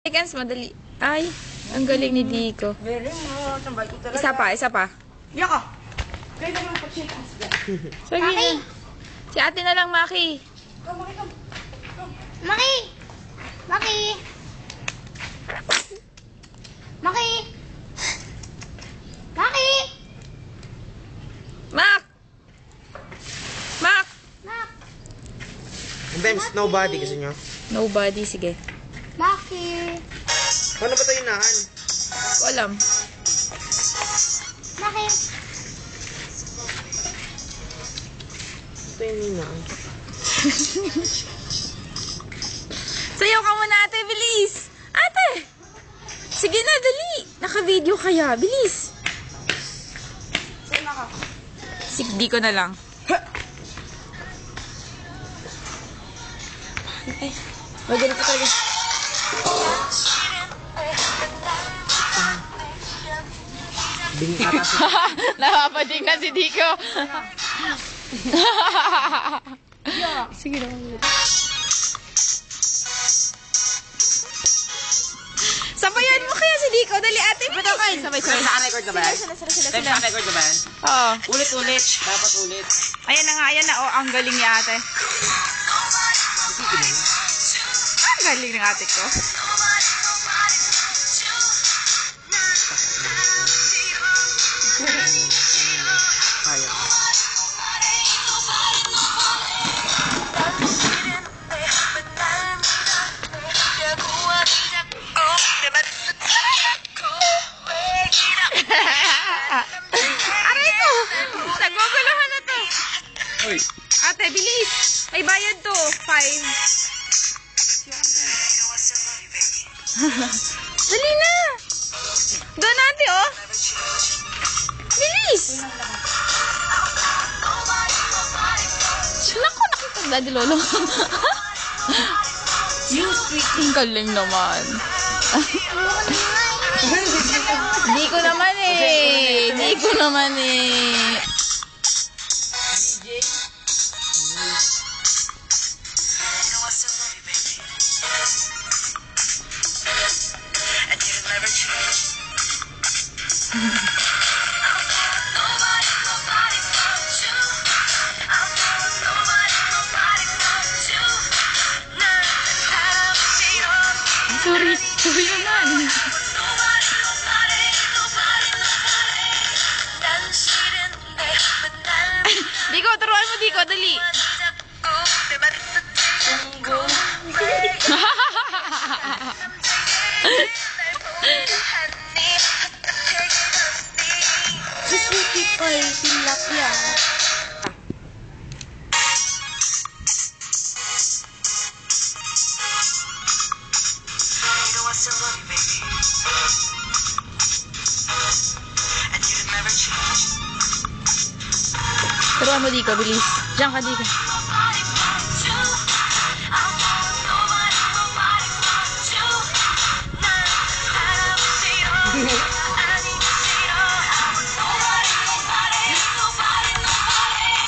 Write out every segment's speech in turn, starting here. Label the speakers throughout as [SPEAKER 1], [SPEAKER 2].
[SPEAKER 1] Seconds, madali. Ay, ang galing ni Dico.
[SPEAKER 2] Very much. Ang bait ko talaga.
[SPEAKER 1] Isa pa.
[SPEAKER 2] Yaka! Kaya naman pa-shake hands ba?
[SPEAKER 1] Sige na. Si ate na lang, Maki.
[SPEAKER 2] Come, Maki, come.
[SPEAKER 3] Maki! Maki! Maki! Maki!
[SPEAKER 1] Mak! Mak!
[SPEAKER 3] Mak!
[SPEAKER 4] Sometimes nobody kasi nyo.
[SPEAKER 1] Nobody, sige.
[SPEAKER 3] Maki!
[SPEAKER 4] Paano ba ito hinaan?
[SPEAKER 1] Walam.
[SPEAKER 3] Maki!
[SPEAKER 4] Ito yung hinaan.
[SPEAKER 1] Sayaw ka muna, ate. Bilis! Ate! Sige na, dali. Naka-video kaya. Bilis.
[SPEAKER 2] Saan na ka?
[SPEAKER 1] Sige, di ko na lang. Ay, magaling ko talaga.
[SPEAKER 4] Bingit ata si
[SPEAKER 1] Napapading na si Dico. Sige na. Sabayan mo kaya si Dico. Dali, ate. Pito kayo. Sabay-sabay.
[SPEAKER 4] Naka-record na ba yan?
[SPEAKER 1] Sila.
[SPEAKER 4] Naka-record na ba yan?
[SPEAKER 1] Oo.
[SPEAKER 4] Ulit-ulit. Dapat ulit.
[SPEAKER 1] Ayan na nga, ayan na. Oh, ang galing ni ate. Ang galing ng ate ko.
[SPEAKER 4] Kaya.
[SPEAKER 1] Aray ko! Naguguluhan na to.
[SPEAKER 4] Uy.
[SPEAKER 1] Ate, bilis! May bayad to. 5. Dali na! Doon ate, oh! Bilis! Naku, nakitagdadi lolo.
[SPEAKER 2] You sweet.
[SPEAKER 1] Ang galing naman. Di ko naman eh. Di ko naman eh.
[SPEAKER 2] DJ.
[SPEAKER 1] Sorry. Sorry naman. Diko, turuan mo Diko, dali.
[SPEAKER 3] Si Sweetie Pie, tilapia.
[SPEAKER 1] Turuan mo Diko, bilis. Diyan ka Diko.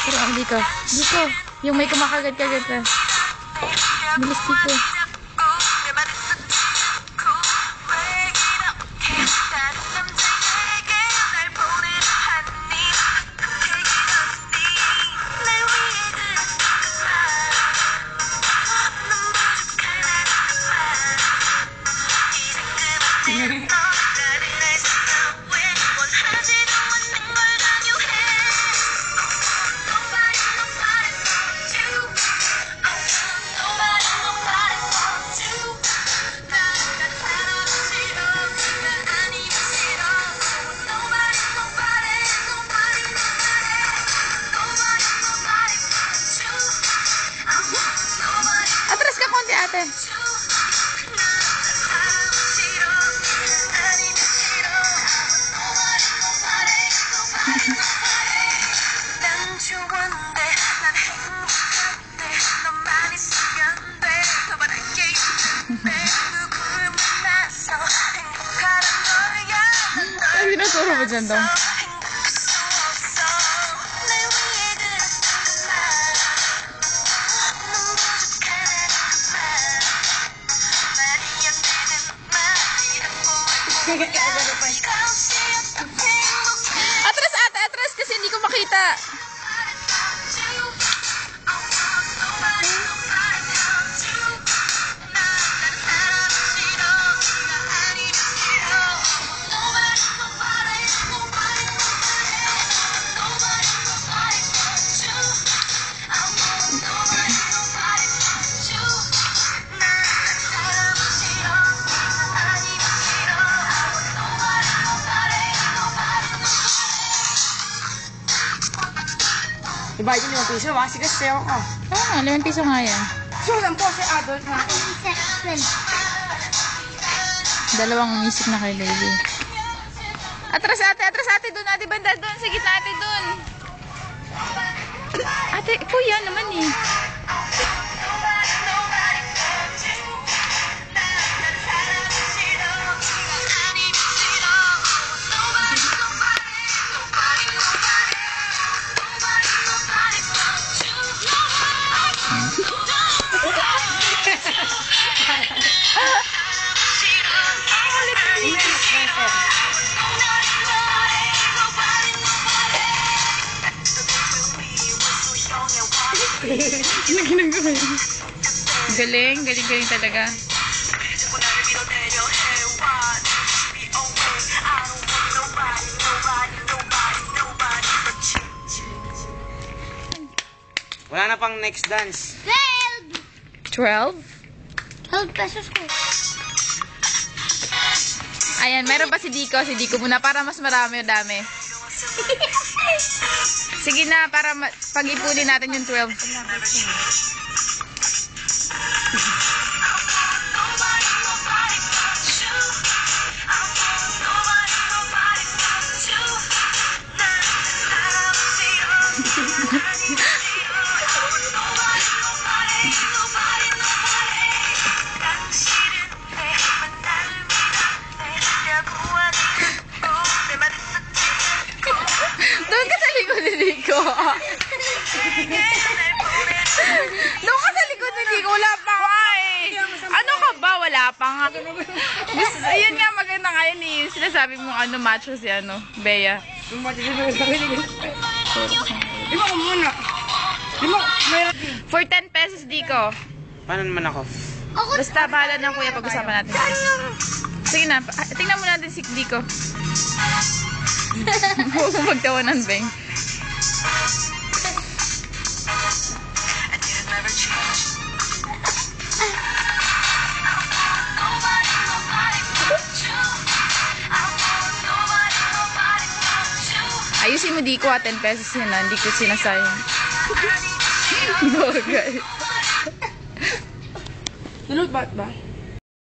[SPEAKER 1] Turuan mo Diko. Diko, yung may kumakagat-kagat ka. Bilis Diko. Atras ka konti ate. Ay, binaturo mo dyan daw. Atras ate, atras kasi hindi ko makita.
[SPEAKER 2] Iba yun yung piso, ha? Sige, sayo ko.
[SPEAKER 1] Oo nga, 5 piso nga yan.
[SPEAKER 2] So, lang po si adult na.
[SPEAKER 1] Dalawang umisip na kay baby. Atras ate doon, ate banda doon, sa gitna ate doon. Ate, kuya naman eh. Galing talaga.
[SPEAKER 4] Wala na pang next dance.
[SPEAKER 1] 12?
[SPEAKER 3] 12 pesos ko.
[SPEAKER 1] Ayan, meron pa si Dico muna para mas marami o dami. Sige na, para pag-ipunin natin yung 12. Doon ka sa likod ni Dico. Doon ka sa likod ni Dico. Wala pa nga eh. Ano ka ba? Wala pa nga. Ayun nga, maganda nga yun eh. Sinasabi mo macho si Bea.
[SPEAKER 2] Lima ko muna. Lima, mayroon.
[SPEAKER 1] For 10 pesos, Dico.
[SPEAKER 4] Paano naman ako?
[SPEAKER 1] Basta bahala na kuya, pag-usapan natin. Sige na, tingnan mo natin si Dico. Huwag mo magtawanan, Beng. Ayusin mo, Dico, 10 pesos yun na. Hindi ko sinasayang. Bagay.
[SPEAKER 2] Tulog ba?